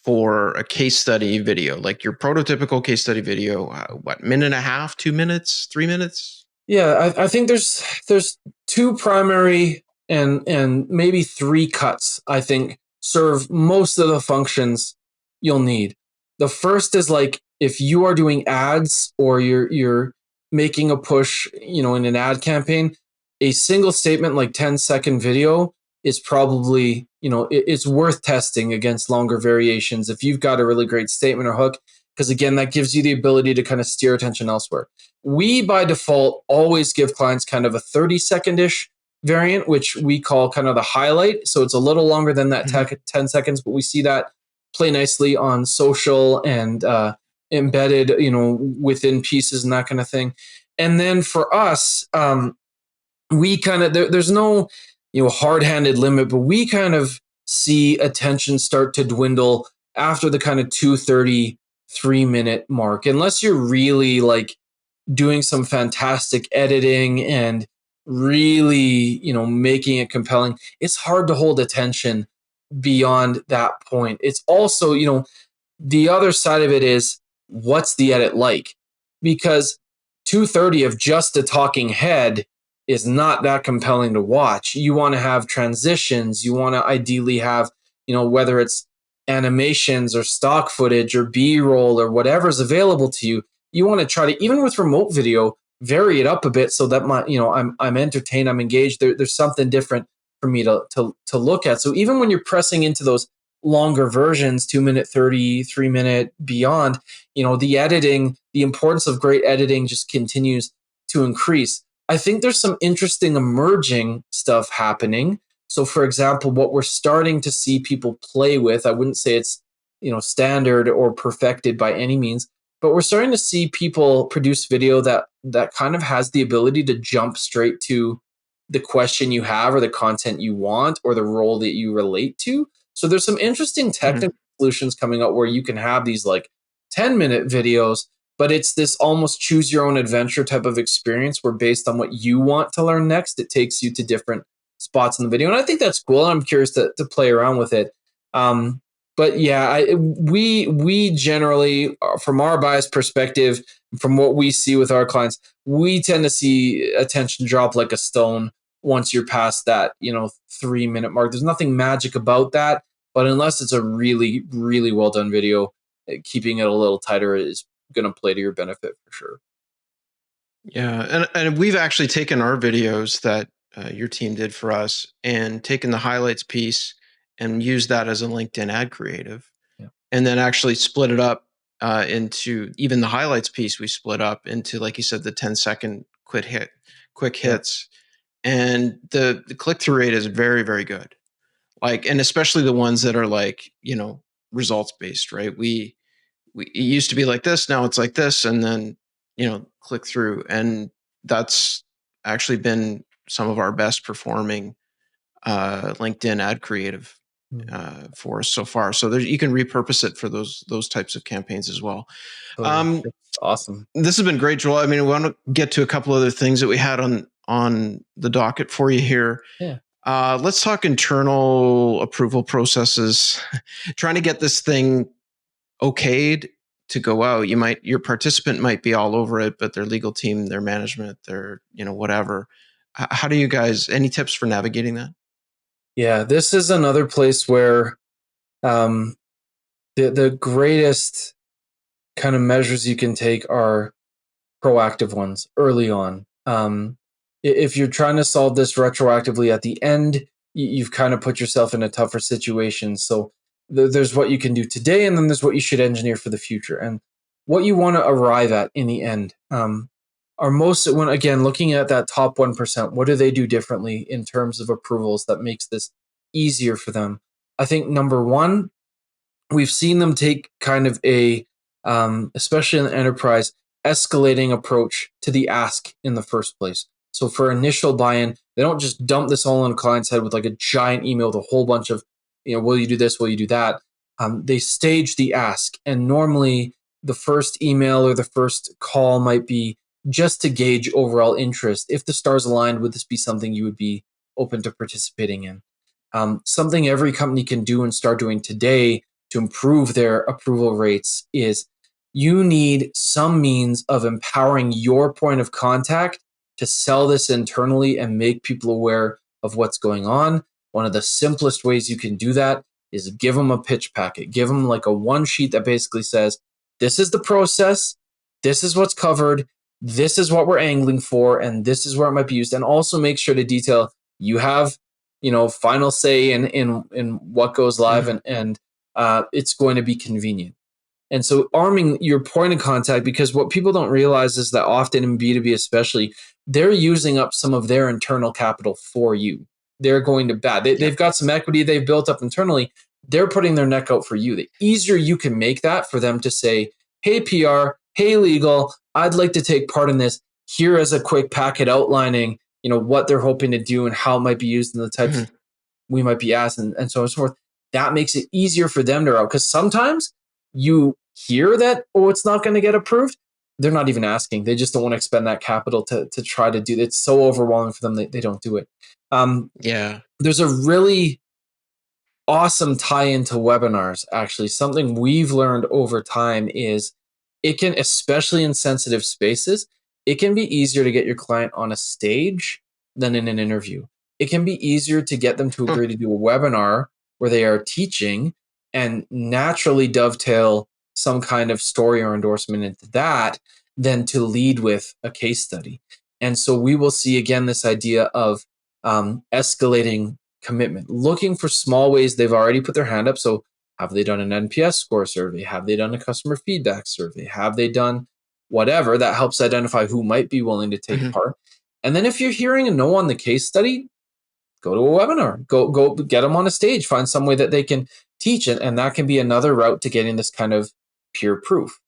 for a case study video, like your prototypical case study video? Minute and a half, 2 minutes, 3 minutes? Yeah, I think there's two primary and maybe three cuts, I think, serve most of the functions you'll need. The first is like if you are doing ads or you're making a push, in an ad campaign, a single statement like 10-second video is probably, it's worth testing against longer variations if you've got a really great statement or hook, because again, that gives you the ability to kind of steer attention elsewhere. We, by default, always give clients kind of a 30-second-ish variant, which we call kind of the highlight. So it's a little longer than that 10 seconds, but we see that play nicely on social and embedded, within pieces and that kind of thing. And then for us, we kind of, there's no, hard-handed limit, but we kind of see attention start to dwindle after the kind of 2:30, 3-minute mark, unless you're really like doing some fantastic editing and really, making it compelling. It's hard to hold attention beyond that point. It's also, the other side of it is, what's the edit like? Because 2:30 of just a talking head is not that compelling to watch. You want to have transitions. You want to ideally have, whether it's animations or stock footage or B-roll or whatever's available to you. You want to try to, even with remote video, vary it up a bit so that I'm entertained, I'm engaged. There's something different for me to look at. So even when you're pressing into those longer versions, 2-minute, 30, 3-minute, beyond, the importance of great editing just continues to increase. I think there's some interesting emerging stuff happening. So for example, what we're starting to see people play with, I wouldn't say it's, standard or perfected by any means, but we're starting to see people produce video that kind of has the ability to jump straight to the question you have or the content you want or the role that you relate to. So there's some interesting technical solutions coming out where you can have these like 10-minute videos, but it's this almost choose your own adventure type of experience where based on what you want to learn next, it takes you to different spots in the video. And I think that's cool. And I'm curious to play around with it. But yeah, we generally, from our bias perspective, from what we see with our clients, we tend to see attention drop like a stone once you're past that 3-minute mark. There's nothing magic about that, but unless it's a really, really well done video, keeping it a little tighter is going to play to your benefit for sure. Yeah, and we've actually taken our videos that your team did for us and taken the highlights piece and used that as a LinkedIn ad creative, and then actually split it up into, even the highlights piece we split up into, like you said, the 10-second quick hits, and the click-through rate is very, very good. And especially the ones that are like, results based, right? It used to be like this, now it's like this, and then click through, and that's actually been some of our best performing LinkedIn ad creative for us so far. So you can repurpose it for those types of campaigns as well. Awesome. This has been great, Joel. I mean, we want to get to a couple other things that we had on the docket for you here. Yeah. Let's talk internal approval processes. Trying to get this thing okayed to go out. Your participant might be all over it, but their legal team, their management, their whatever. How do you guys? Any tips for navigating that? Yeah, this is another place where the greatest kind of measures you can take are proactive ones early on. If you're trying to solve this retroactively at the end, you've kind of put yourself in a tougher situation. So there's what you can do today, and then there's what you should engineer for the future. And what you want to arrive at in the end are when, again, looking at that top 1%, what do they do differently in terms of approvals that makes this easier for them? I think number one, we've seen them take kind of a, especially in the enterprise, escalating approach to the ask in the first place. So for initial buy-in, they don't just dump this all on a client's head with like a giant email with a whole bunch of, will you do this? Will you do that? They stage the ask. And normally the first email or the first call might be just to gauge overall interest. If the stars aligned, would this be something you would be open to participating in? Something every company can do and start doing today to improve their approval rates is you need some means of empowering your point of contact to sell this internally and make people aware of what's going on. One of the simplest ways you can do that is give them a pitch packet. Give them like a one sheet that basically says, this is the process, this is what's covered, this is what we're angling for, and this is where it might be used. And also make sure to detail you have, final say in what goes live, and it's going to be convenient. And so arming your point of contact, because what people don't realize is that often in B2B especially, they're using up some of their internal capital for you. They're going to bat. They've got some equity they've built up internally. They're putting their neck out for you. The easier you can make that for them to say, hey, PR, hey, legal, I'd like to take part in this. Here is a quick packet outlining, what they're hoping to do and how it might be used and the types we might be asked and so on and so forth. That makes it easier for them to route, because sometimes you hear that, it's not going to get approved. They're not even asking. They just don't want to expend that capital to try to do it. It's so overwhelming for them. They don't do it. There's a really awesome tie into webinars. Actually, something we've learned over time is it can, especially in sensitive spaces, it can be easier to get your client on a stage than in an interview. It can be easier to get them to agree to do a webinar where they are teaching and naturally dovetail some kind of story or endorsement into that than to lead with a case study. And so we will see again this idea of escalating commitment, looking for small ways they've already put their hand up. So have they done an NPS score survey? Have they done a customer feedback survey? Have they done whatever that helps identify who might be willing to take part? And then if you're hearing a no on the case study, go to a webinar, go get them on a stage, find some way that they can teach it. And that can be another route to getting this kind of peer proof.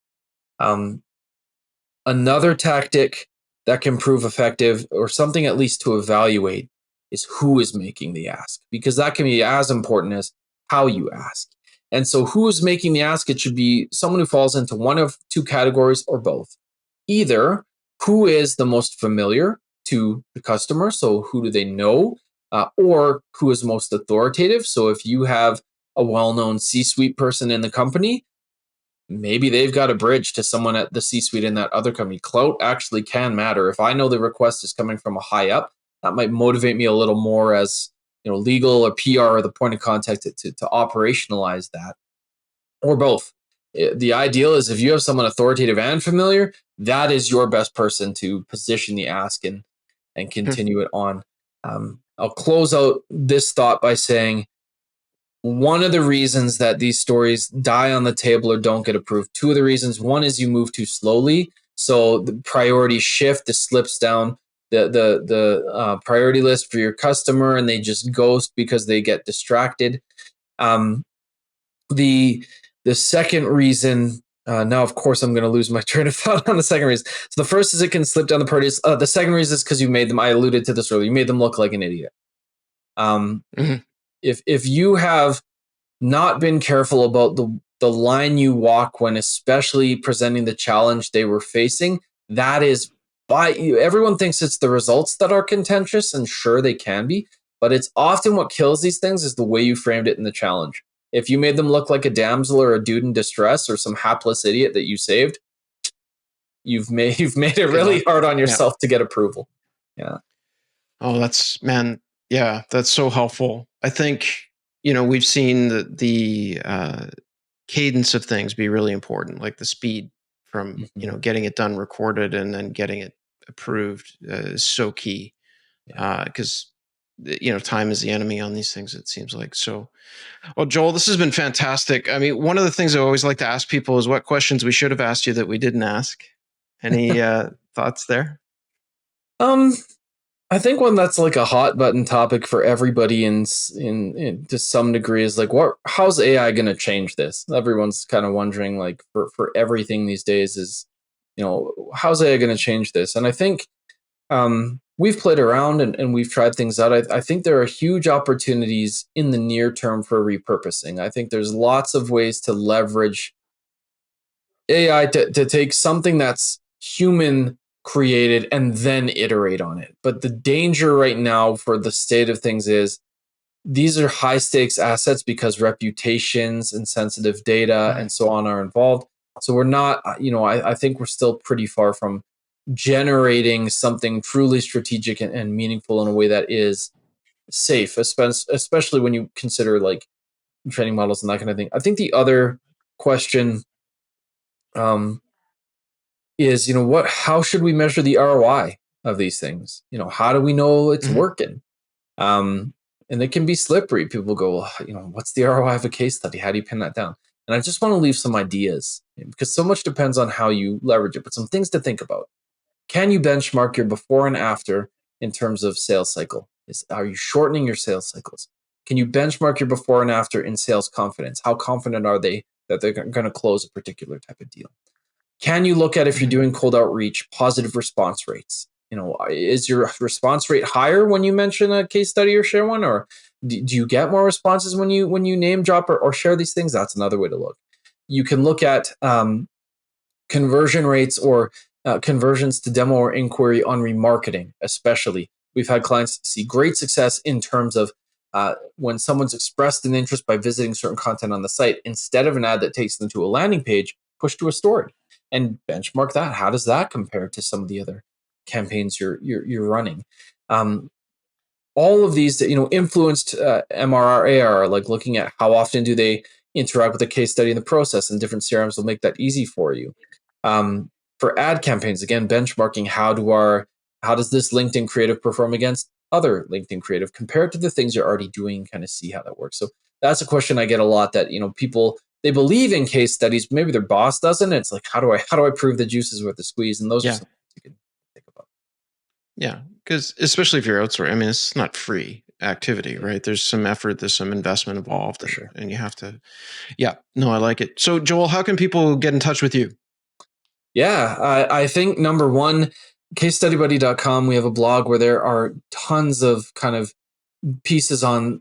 Another tactic that can prove effective, or something at least to evaluate, is who is making the ask, because that can be as important as how you ask. And so who is making the ask? It should be someone who falls into one of two categories or both. Either who is the most familiar to the customer, so who do they know, or who is most authoritative. So if you have a well-known C-suite person in the company, maybe they've got a bridge to someone at the C-suite in that other company. Clout actually can matter. If I know the request is coming from a high up, that might motivate me a little more as legal or PR or the point of contact to operationalize that, or both. The ideal is if you have someone authoritative and familiar, that is your best person to position the ask and continue it on. I'll close out this thought by saying one of the reasons that these stories die on the table or don't get approved, two of the reasons, one is you move too slowly. So the priorities shift, this slips down the priority list for your customer and they just ghost because they get distracted. The second reason, now of course I'm going to lose my train of thought on the second reason. So the first is it can slip down the priorities. The second reason is because you made them, I alluded to this earlier, you made them look like an idiot. If you have not been careful about the line you walk when especially presenting the challenge they were facing, that is everyone thinks it's the results that are contentious, and sure they can be, but it's often what kills these things is the way you framed it in the challenge. If you made them look like a damsel or a dude in distress or some hapless idiot that you saved, you've made it really hard on yourself to get approval. Yeah. Oh, that's so helpful. I think we've seen the cadence of things be really important, like the speed from getting it done, recorded, and then getting it approved is so key, because time is the enemy on these things, it seems like. So, well, Joel, this has been fantastic. I mean, one of the things I always like to ask people is what questions we should have asked you that we didn't ask. Any thoughts there? I think one that's like a hot button topic for everybody in to some degree is like, how's AI going to change this? Everyone's kind of wondering, like, for everything these days is, how's AI going to change this? And I think we've played around and we've tried things out. I think there are huge opportunities in the near term for repurposing. I think there's lots of ways to leverage AI to take something that's human created and then iterate on it. But the danger right now for the state of things is these are high stakes assets because reputations and sensitive data and so on are involved. So we're not, I think we're still pretty far from generating something truly strategic and meaningful in a way that is safe, especially when you consider like training models and that kind of thing. I think the other question is, how should we measure the ROI of these things? How do we know it's working? And it can be slippery. People go, well, what's the ROI of a case study? How do you pin that down? And I just want to leave some ideas because so much depends on how you leverage it, but some things to think about. Can you benchmark your before and after in terms of sales cycle? Are you shortening your sales cycles? Can you benchmark your before and after in sales confidence? How confident are they that they're going to close a particular type of deal? Can you look at, if you're doing cold outreach, positive response rates? Is your response rate higher when you mention a case study or share one, or do you get more responses when you name drop or share these things? That's another way to look. You can look at conversion rates or conversions to demo or inquiry on remarketing, especially. We've had clients see great success in terms of when someone's expressed an interest by visiting certain content on the site, instead of an ad that takes them to a landing page, push to a story and benchmark that. How does that compare to some of the other campaigns you're running? All of these, influenced MRR, ARR, like looking at how often do they interact with a case study in the process, and different CRMs will make that easy for you. For ad campaigns, again, benchmarking how does this LinkedIn creative perform against other LinkedIn creative compared to the things you're already doing, kind of see how that works. So that's a question I get a lot, that people, they believe in case studies, maybe their boss doesn't. It's like, how do I prove the juice is worth the squeeze? And those are some things you can think about. Yeah, because especially if you're outsourcing, I mean, it's not free activity, right? There's some effort, there's some investment involved, For sure. and you have to. Yeah, no, I like it. So, Joel, how can people get in touch with you? Yeah, I think number one, casestudybuddy.com, we have a blog where there are tons of kind of pieces on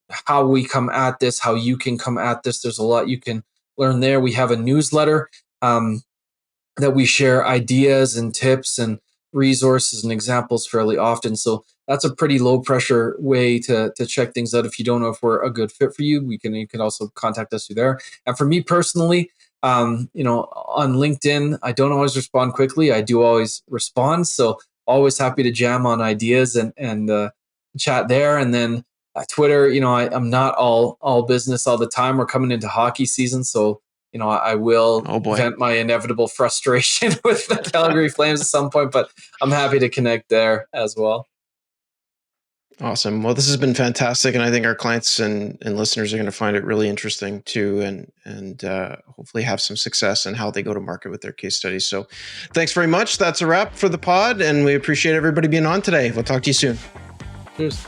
how we come at this, how you can come at this. There's a lot you can learn there. We have a newsletter that we share ideas and tips and resources and examples fairly often. So that's a pretty low pressure way to check things out. If you don't know if we're a good fit for you, you can also contact us through there. And for me personally, on LinkedIn, I don't always respond quickly. I do always respond. So always happy to jam on ideas and chat there. And then Twitter, I'm not all business all the time. We're coming into hockey season, so I will vent my inevitable frustration with the Calgary Flames at some point, but I'm happy to connect there as well. Awesome. Well, this has been fantastic, and I think our clients and listeners are going to find it really interesting too, and hopefully have some success in how they go to market with their case studies. So thanks very much. That's a wrap for the pod, and we appreciate everybody being on today. We'll talk to you soon. Cheers.